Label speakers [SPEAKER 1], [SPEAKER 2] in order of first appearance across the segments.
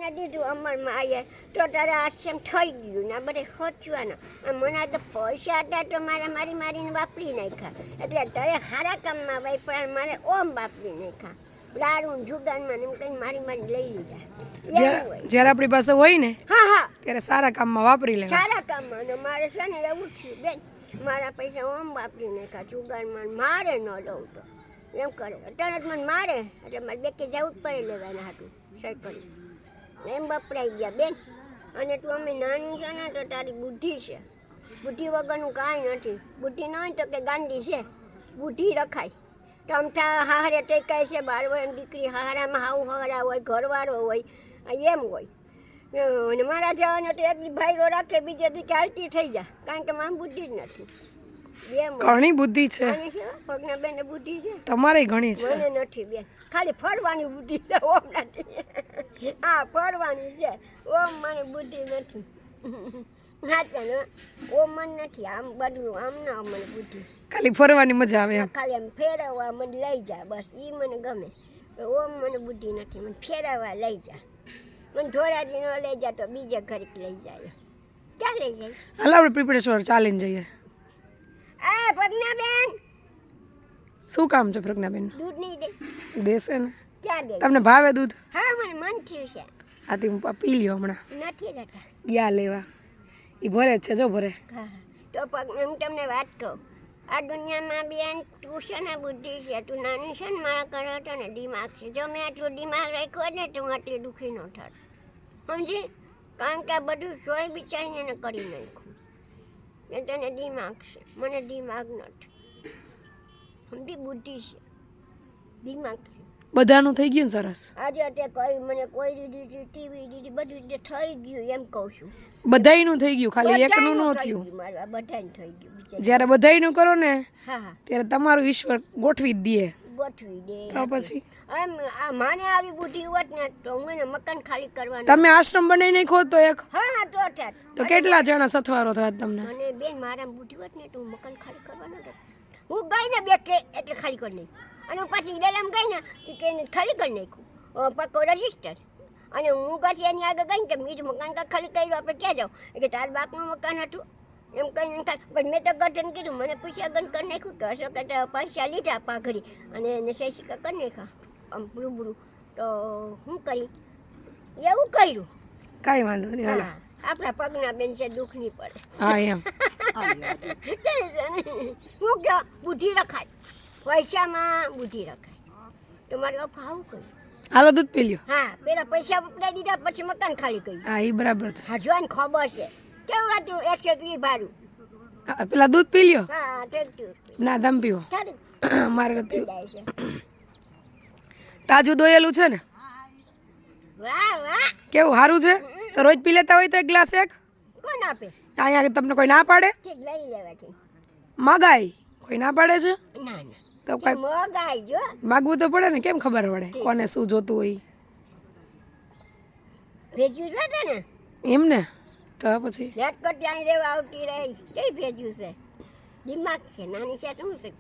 [SPEAKER 1] મને દીધું અમરમાં આયે તો તારે આશ્રમ થઈ ગયું ને બધે ખોચવાનું. મને તો પૈસા હતા તો મારી મારીને વાપરી નાખ્યા. એટલે તારે સારા કામમાં ભાઈ પણ મારે ઓમ વાપરી નાખ્યા. દારૂ જુગાનમાં એમ કઈ મારી લઈ લીધા.
[SPEAKER 2] જ્યારે આપણી પાસે હોય ને
[SPEAKER 1] હા
[SPEAKER 2] ત્યારે સારા કામમાં વાપરી લેવા.
[SPEAKER 1] સારા કામમાં. અને મારે છે ને એવું થયું બેન, મારા પૈસા ઓમ વાપરી નાખ્યા જુગારમાં. મારે ન લઉં તો એમ કરે અત્યારે જ મને મારે એટલે મારે બેકે જવું જ પડે લેવાના હતું સહી કરી એમ વપરાઈ ગયા બેન. અને તું અમે નાની છે ને તો તારી બુદ્ધિ છે, બુદ્ધિ વગરનું કાંઈ નથી. બુદ્ધિ ન હોય તો કે ગાંડી છે, બુદ્ધિ રખાય. તો અમથા હારે ટેકાય છે, બાર હોય દીકરી હારામાં હાવ હરા હોય, ઘરવાળો હોય, એમ હોય. અને મારા જવાનો તો એક ભાઈરો રાખે બીજે દી ચાલતી થઈ જાય, કારણ કે મારી બુદ્ધિ જ નથી. એમ
[SPEAKER 2] ઘણી બુદ્ધિ છે
[SPEAKER 1] પગના બેન બુદ્ધિ છે,
[SPEAKER 2] તમારે ઘણી છે.
[SPEAKER 1] મને નથી બેન, ખાલી ફરવાની બુદ્ધિ છે, ઓમ નથી. હા ફરવાની છે, ઓમ મને બુદ્ધિ નથી. હા ચાલો ઓમ મને નથી, આમ બધું આમ ના મને બુદ્ધિ.
[SPEAKER 2] ખાલી ફરવાની મજા આવે એમ.
[SPEAKER 1] ખાલી આમ ફેરવવા મને લઈ જાય બસ, એ મને ગમે. ઓમ મને બુદ્ધિ નથી, મને ફેરવવા લઈ જાય. મને ધોરાજી ન લઈ જાય તો બીજે ઘડીક લઈ જાય. ક્યાં લઈ જાય?
[SPEAKER 2] હાલ આપણે પીપળેશ્વર ચાલીને જઈએ.
[SPEAKER 1] આ પ્રજ્ઞાબેન
[SPEAKER 2] શું કામ છે પ્રજ્ઞાબેન?
[SPEAKER 1] દૂધ નહીં દે?
[SPEAKER 2] દેશે ને.
[SPEAKER 1] ક્યાં દે?
[SPEAKER 2] તમને ભાવે દૂધ?
[SPEAKER 1] હા મને મન થયું છે.
[SPEAKER 2] આથી હું પી લ્યો હમણાં.
[SPEAKER 1] નથી દેતા.
[SPEAKER 2] ગયા લેવા એ ભરે જ છે, જો ભરે.
[SPEAKER 1] હા તો હું તમને વાત કહું, આ દુનિયામાં બેન તું છે ને બુદ્ધિ છે, તું નાની છે ને મારા કરો હતો ને દિમાગ છે. જો મેં આટલું દિમાગ રાખ્યો ને તો હું આટલી દુઃખી ન થાત, સમજી? કારણ કે આ બધું સોય બિચારીને એને કરી નાખ્યું. એ તને દિમાગ છે, મને દિમાગ નથી. સમજી? બુદ્ધિ છે, દિમાગ છે.
[SPEAKER 2] બધાનું થઈ ગયું ને સરસ.
[SPEAKER 1] આજે અત્યારે કઈ મને કોઈ દીધી ટીવી દીધી બધું રીતે થઈ ગયું એમ કહું છું.
[SPEAKER 2] બધાયનું થઈ ગયું, ખાલી એકનું ન થયું.
[SPEAKER 1] મારા બધાને થઈ ગયું બિચારી.
[SPEAKER 2] જ્યારે બધાયનું કરો ને
[SPEAKER 1] હા
[SPEAKER 2] ત્યારે તમારું ઈશ્વર ગોઠવી જ દે.
[SPEAKER 1] ગોઠવી દે.
[SPEAKER 2] તો પછી
[SPEAKER 1] એમ આ માને આવી બુદ્ધિ હોત ને તો હું એને મકાન ખાલી કરવાનું.
[SPEAKER 2] તમે આશ્રમ બનાવી નાખો તો એક
[SPEAKER 1] હા તો થાત.
[SPEAKER 2] તો કેટલા જણા સથવારો થાત તમને?
[SPEAKER 1] અને બેન મારા બુદ્ધિ હોત ને તો હું મકાન ખાલી કરવાનો હતો. હું ગઈ ને બે કે એટલે ખાલી કરી નાખ્યું. અને હું પછી ડેલામ ગઈ ને કે ખાલી કરી નાખ્યું પક્કો રજીસ્ટર. અને હું પછી એની આગળ ગઈ ને કે બીજું મકાન કાંઈ ખાલી કર્યું આપણે ક્યાં જાવ? કે તારા બાપનું મકાન હતું એમ કહીને પણ મેં તો ગઠન કીધું, મને પૂછ્યા ગણ કરી નાખ્યું કે હશો કે પૈસા લીધા પાઘડી અને એને સહી સિક્કા કરી નાખ્યા આમ રૂબરૂ. તો શું કરી એવું કર્યું.
[SPEAKER 2] કાંઈ વાંધો નહીં. હાલો
[SPEAKER 1] આપણા પગના બેન છે, દુઃખ નહીં પડે.
[SPEAKER 2] હા એમ
[SPEAKER 1] હું કહો બુદ્ધિ રખાય, પૈસામાં બુદ્ધિ રખાય. તો મારે આવું કર્યું.
[SPEAKER 2] હાલો દૂધ પી લ્યો.
[SPEAKER 1] હા પેલા પૈસા વપરાઈ દીધા પછી મકાન ખાલી કર્યું.
[SPEAKER 2] હા એ બરાબર છે.
[SPEAKER 1] હા જોઈને ખબર છે કેવું હતું 130 ભાડું.
[SPEAKER 2] પેલા દૂધ પી લ્યો.
[SPEAKER 1] હા ટ્રેક્ટર
[SPEAKER 2] ના તમે પીવો,
[SPEAKER 1] ચાલી
[SPEAKER 2] મારે નથી પીવું.
[SPEAKER 1] જાય છે.
[SPEAKER 2] તાજું દોયેલું છે ને,
[SPEAKER 1] વાહ વાહ
[SPEAKER 2] કેવું સારું છે. તો રોજ પી લેતા હોય તો એક ગ્લાસ એક.
[SPEAKER 1] કોણ આપે?
[SPEAKER 2] અહીંયા તમને કોઈ ના પાડે?
[SPEAKER 1] ઠીક લઈ લેવા છે.
[SPEAKER 2] મગાય કોઈ ના પાડે છે?
[SPEAKER 1] ના ના
[SPEAKER 2] તો કઈ
[SPEAKER 1] મગાઈ જો
[SPEAKER 2] માગવું તો પડે ને, કેમ ખબર પડે કોને શું જોતું હોય?
[SPEAKER 1] ભેજ્યું છે ને
[SPEAKER 2] એમ ને. તો પછી
[SPEAKER 1] ઝટકટ ત્યાં રહેવા આવતી રહી કઈ ભેજ્યું છે? દિમાગ છે, નાની છે શું છે?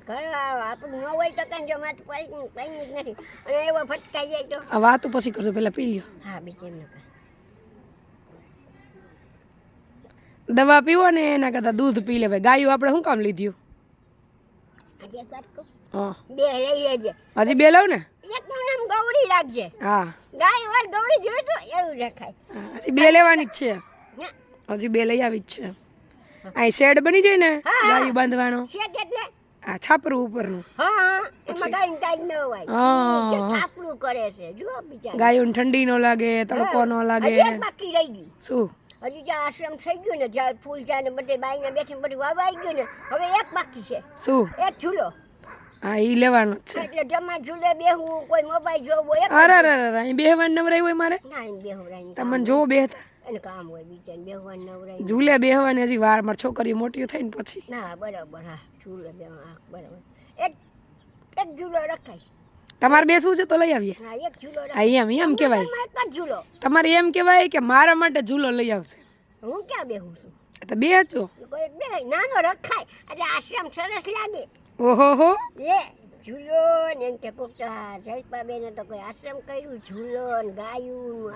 [SPEAKER 1] ઘર આપણું ન હોય તો કઈ જો માથું પાઈ જ નથી. અને એવો ફટકાઈ જાય તો
[SPEAKER 2] આ વાતું પછી કરજો, પેલા પી લ્યો.
[SPEAKER 1] હા બીજે એમ નકા
[SPEAKER 2] દવા પીવો ને એના કરતાં દૂધ પી લેવાય. ગાયું આપણે શું કામ લીધું?
[SPEAKER 1] આજે એક વાત કહું,
[SPEAKER 2] હા
[SPEAKER 1] બે લઈ લેજે.
[SPEAKER 2] હજી બે લઉં ને?
[SPEAKER 1] એકનું નામ ગૌરી રાખજે.
[SPEAKER 2] હા
[SPEAKER 1] ગાય વાર ગૌરી જોયું તો એવું રખાય.
[SPEAKER 2] હજી બે લેવાની જ છે.
[SPEAKER 1] ના,
[SPEAKER 2] હજી બે લઈ આવી જ છે. અહીં શેડ બની જાય ને ગાયું બાંધવાનો,
[SPEAKER 1] શેઠ એટલે
[SPEAKER 2] આ છાપરું ઉપરનું.
[SPEAKER 1] હા એમાં ગાય ટાઈમ ન હોય.
[SPEAKER 2] હા.
[SPEAKER 1] છાપરું કરે છે જો બિચારા.
[SPEAKER 2] ગાયોને ઠંડી ન લાગે, તડકો ન લાગે.
[SPEAKER 1] હજી એક બાકી રહી ગયું.
[SPEAKER 2] શું?
[SPEAKER 1] હજી જ્યાં આશ્રમ થઈ ગયું ને, જ્યાં ફૂલ છે ને બધે બાઈને બેઠી બધું વાવાઈ ગયું ને, હવે એક બાકી છે.
[SPEAKER 2] શું?
[SPEAKER 1] એક ઝૂલો.
[SPEAKER 2] હા એ લેવાનો જ છે.
[SPEAKER 1] એટલે જમા ઝૂલે બેહવું, કોઈ મોબાઈલ જોવો એક
[SPEAKER 2] અરે અરે અરે અહીં બેહવાનું નવરાય હોય મારે?
[SPEAKER 1] ના એને બેહવરાય
[SPEAKER 2] તમને જોવો બેહતા
[SPEAKER 1] એને કામ હોય બિચાર બેહવાનું નવરાય.
[SPEAKER 2] ઝૂલે બેહવાની હજી વાર. મારી છોકરીઓ મોટી થાય ને પછી.
[SPEAKER 1] ના બરાબર. હા ઝૂલે બેહવા હા બરાબર. એક એક ઝૂલો રખાય.
[SPEAKER 2] તમારે બેસવું છે તો લઈ આવીએ.
[SPEAKER 1] હા એક ઝૂલો
[SPEAKER 2] હા
[SPEAKER 1] રખાય.
[SPEAKER 2] એમ કહેવાય.
[SPEAKER 1] એક જ ઝૂલો.
[SPEAKER 2] તમારે એમ કહેવાય કે મારા માટે ઝૂલો લઈ આવશે.
[SPEAKER 1] હું ક્યાં બેહું છું?
[SPEAKER 2] તો બે છો.
[SPEAKER 1] કોઈ બે નાનો રખાય એટલે આશ્રમ સરસ લાગે.
[SPEAKER 2] ઓહો હો.
[SPEAKER 1] એ ઝૂલો ને એમ કે કોક તો જયપાબેને તો કોઈ આશ્રમ કર્યું, ઝૂલો ને ગાયું,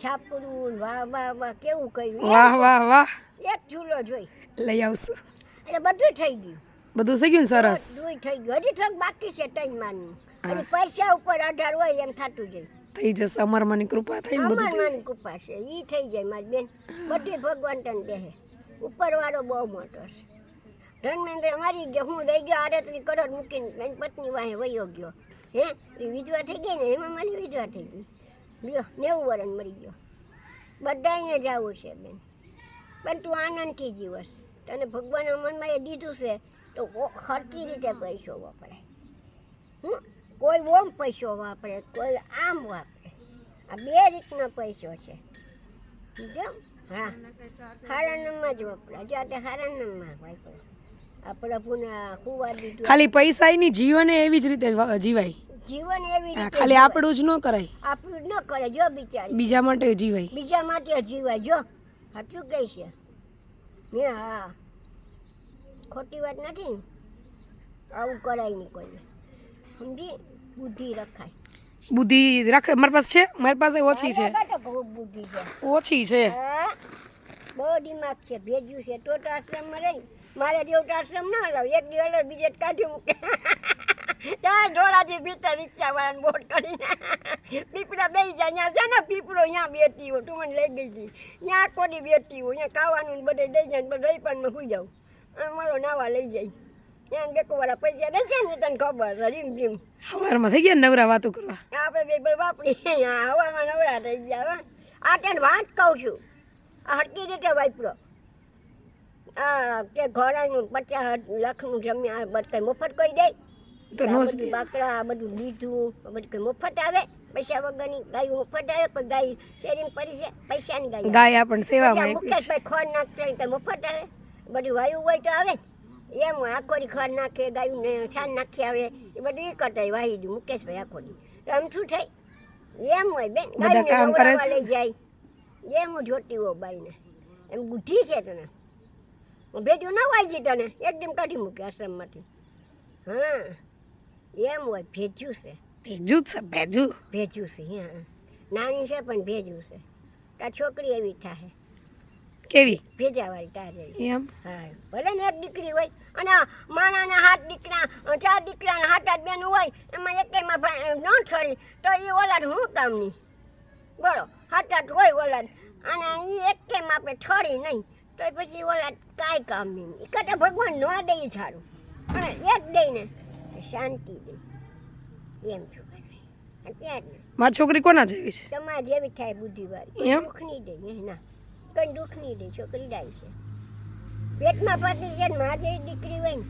[SPEAKER 1] છાપરું, વાહ વાહ વાહ કેવું કર્યું.
[SPEAKER 2] વાહ વાહ વાહ,
[SPEAKER 1] એક ઝૂલો જોઈ
[SPEAKER 2] લઈ આવશું.
[SPEAKER 1] એટલે બધું થઈ ગયું,
[SPEAKER 2] બધું થઈ ગયું ને સરસ.
[SPEAKER 1] બધું થઈ ગયું. હજી થોડુંક બાકી છે ત્રણ માનનું. હજી પૈસા ઉપર આધાર હોય એમ થતું જાય.
[SPEAKER 2] થઈ જશે, અમારમાંની કૃપા થઈ ને બધું થઈ
[SPEAKER 1] અમારમાંની કૃપા છે, ઈ થઈ જાય મારી બેન. બધી ભગવાન તને દેહે. ઉપરવાળો બહુ મોટો છે. ધર્મેન્દ્ર મારી ગયો, હું રહી ગયો 38 કરોડ મૂકીને એની પત્ની વાહે વયો ગયો. હે એ વિધવા થઈ ગઈ ને, એમાં મારી વિધવા થઈ ગઈ. લ્યો 90 વર્ષ મરી ગયો. બધાને જવું છે બેન, પણ તું આનંદથી જીવસ. તને ભગવાનના મનમાં એ દીધું છે તો સરખી રીતે પૈસો વાપરાય. કોઈ ઓમ પૈસો વાપરે, કોઈ આમ વાપરે. આ બે રીતનો પૈસો છે. સમજો? હા, હારા નામમાં જ વપરાય. જો તે હારા નામમાં વાપરે. આ પ્રભુના કુવા દીધું.
[SPEAKER 2] ખાલી પૈસા નહીં, જીવન એવી જ રીતે જીવાય.
[SPEAKER 1] જીવન એવી રીતે
[SPEAKER 2] ખાલી આપણું જ ન કરાય,
[SPEAKER 1] આપણું જ ન કરે. જો બિચારી
[SPEAKER 2] બીજા માટે જીવાય.
[SPEAKER 1] બીજા માટે જીવાય. જો સાચું કહે છે. હા, ખોટી વાત નથી. આવું કરાય નહીં કોઈને. સમજી? બુદ્ધિ રખાય.
[SPEAKER 2] બુદ્ધિ રાખે મારી પાસે છે, મારી પાસે ઓછી છે,
[SPEAKER 1] બહુ બુદ્ધિ છે.
[SPEAKER 2] ઓછી છે.
[SPEAKER 1] હા, બહુ દિમાગ છે, ભેજ્યું છે. તો આશ્રમમાં રહી મારે જેવું તો આશ્રમ ના હલાવ. એક દિવસ બીજે જ કાઢી મૂકે. ત્યાં ઢોળાજી ભીતર રિક્ષાવાળાને બોટ કરીને પીપળા બેસી જાય. ત્યાં છે ને પીપળો ત્યાં બેઠી હોય, તું મને લઈ ગઈ હતી. ત્યાં કોડી બેઠી હોય, ત્યાં ખાવાનું ને બધે દઈ જાય. બધું રહી પણ સુઈ જાઉં અને મારો નાવા લઈ જાય. ત્યાં બેકોવાળા પૈસા દેશે ને તને ખબર રીમ રીમ.
[SPEAKER 2] સવારમાં થઈ ગયા ને નવરા વાતો કરવા.
[SPEAKER 1] આપણે બે વાપરી હવામાં નવરા થઈ ગયા. આ તને વાત કહું છું, આ હરકી રીતે વાપરો. આ કે ઘોડાનું 50 લાખનું જમ્યા બધું મફત કોઈ દે
[SPEAKER 2] તો નો જ દે.
[SPEAKER 1] બાકડા બધું લીધું બધું કંઈ મફત આવે. પૈસા વગરની ગાયું મફત આવે. કોઈ ગાય શેરીમાં પડી છે, પૈસાની ગાય.
[SPEAKER 2] ગાય આપણને સેવામાં આપી છે.
[SPEAKER 1] મુકેશભાઈ ખોર નાખતો કંઈ મફત આવે. બધું વાયુ હોય તો આવે એમ હોય. આખોડી ખોર નાખે, ગાયુંને છાન નાખી આવે. એ બધું એ કરતા વાહી દઉં મુકેશભાઈ આખોડી. તો આમ શું થાય? એમ હોય બેન.
[SPEAKER 2] બધા કામ કરે છે.
[SPEAKER 1] લઈ જાય એમ હું જોતી હો બાઈને. એમ બુદ્ધિ છે તને. હું ભેજું ના વાંચી તને એકદમ કાઢી મૂકી આશ્રમમાંથી. હા, એમ હોય. ભેજ્યું છે,
[SPEAKER 2] ભેજું જ છે, ભેજું.
[SPEAKER 1] ભેજ્યું છે. હા, નાની છે પણ ભેજ્યું છે. તાર છોકરી એવી થાય
[SPEAKER 2] કેવી
[SPEAKER 1] ભેજાવાળી તાર જેવી.
[SPEAKER 2] એમ?
[SPEAKER 1] હા, ભલે ને એક દીકરી હોય અને માણાના 7 દીકરા 4 દીકરાના 7-8 બેન હોય, એમાં એકેયમાં ન ઠરી તો એ ઓલાદ શું કામની? બોલો, 7-8 હોય ઓલાદ અને એ એકેયમાં આપણે ઠરી નહીં તો પછી ઓલાદ કાંઈ કામની નહીં. એ કરતાં ભગવાન ન દે સારું, અને એક દઈને શાંતિ દે એમ છું. અત્યારે
[SPEAKER 2] મારી છોકરી કોના જેવી છે?
[SPEAKER 1] તમારે જેવી થાય બુદ્ધિવાળી.
[SPEAKER 2] એમ?
[SPEAKER 1] દુઃખ નહીં દે. ના, કંઈ દુઃખ નહીં દે. છોકરી ડાય છે. પેટમાં પતી છે ને માં જેવી દીકરી હોય ને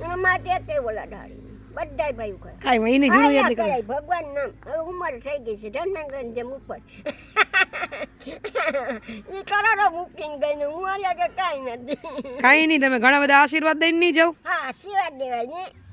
[SPEAKER 1] એના માટે કઈ ઓલા ડાળી બધાય ભાઈ કરે.
[SPEAKER 2] કાંઈ એની જરૂરિયાત
[SPEAKER 1] કરાય
[SPEAKER 2] નહીં.
[SPEAKER 1] ભગવાન નામ. હવે ઉંમર થઈ ગઈ છે ધર્મેન્દ્ર જેમ ઉપર. એ કરોડો મૂકીને ગઈ ને હું આર્યા કે કાંઈ નથી.
[SPEAKER 2] કાંઈ નહીં, તમે ઘણા બધા આશીર્વાદ દઈને નહીં જાઓ.
[SPEAKER 1] હા, આશીર્વાદ દેવાય ને.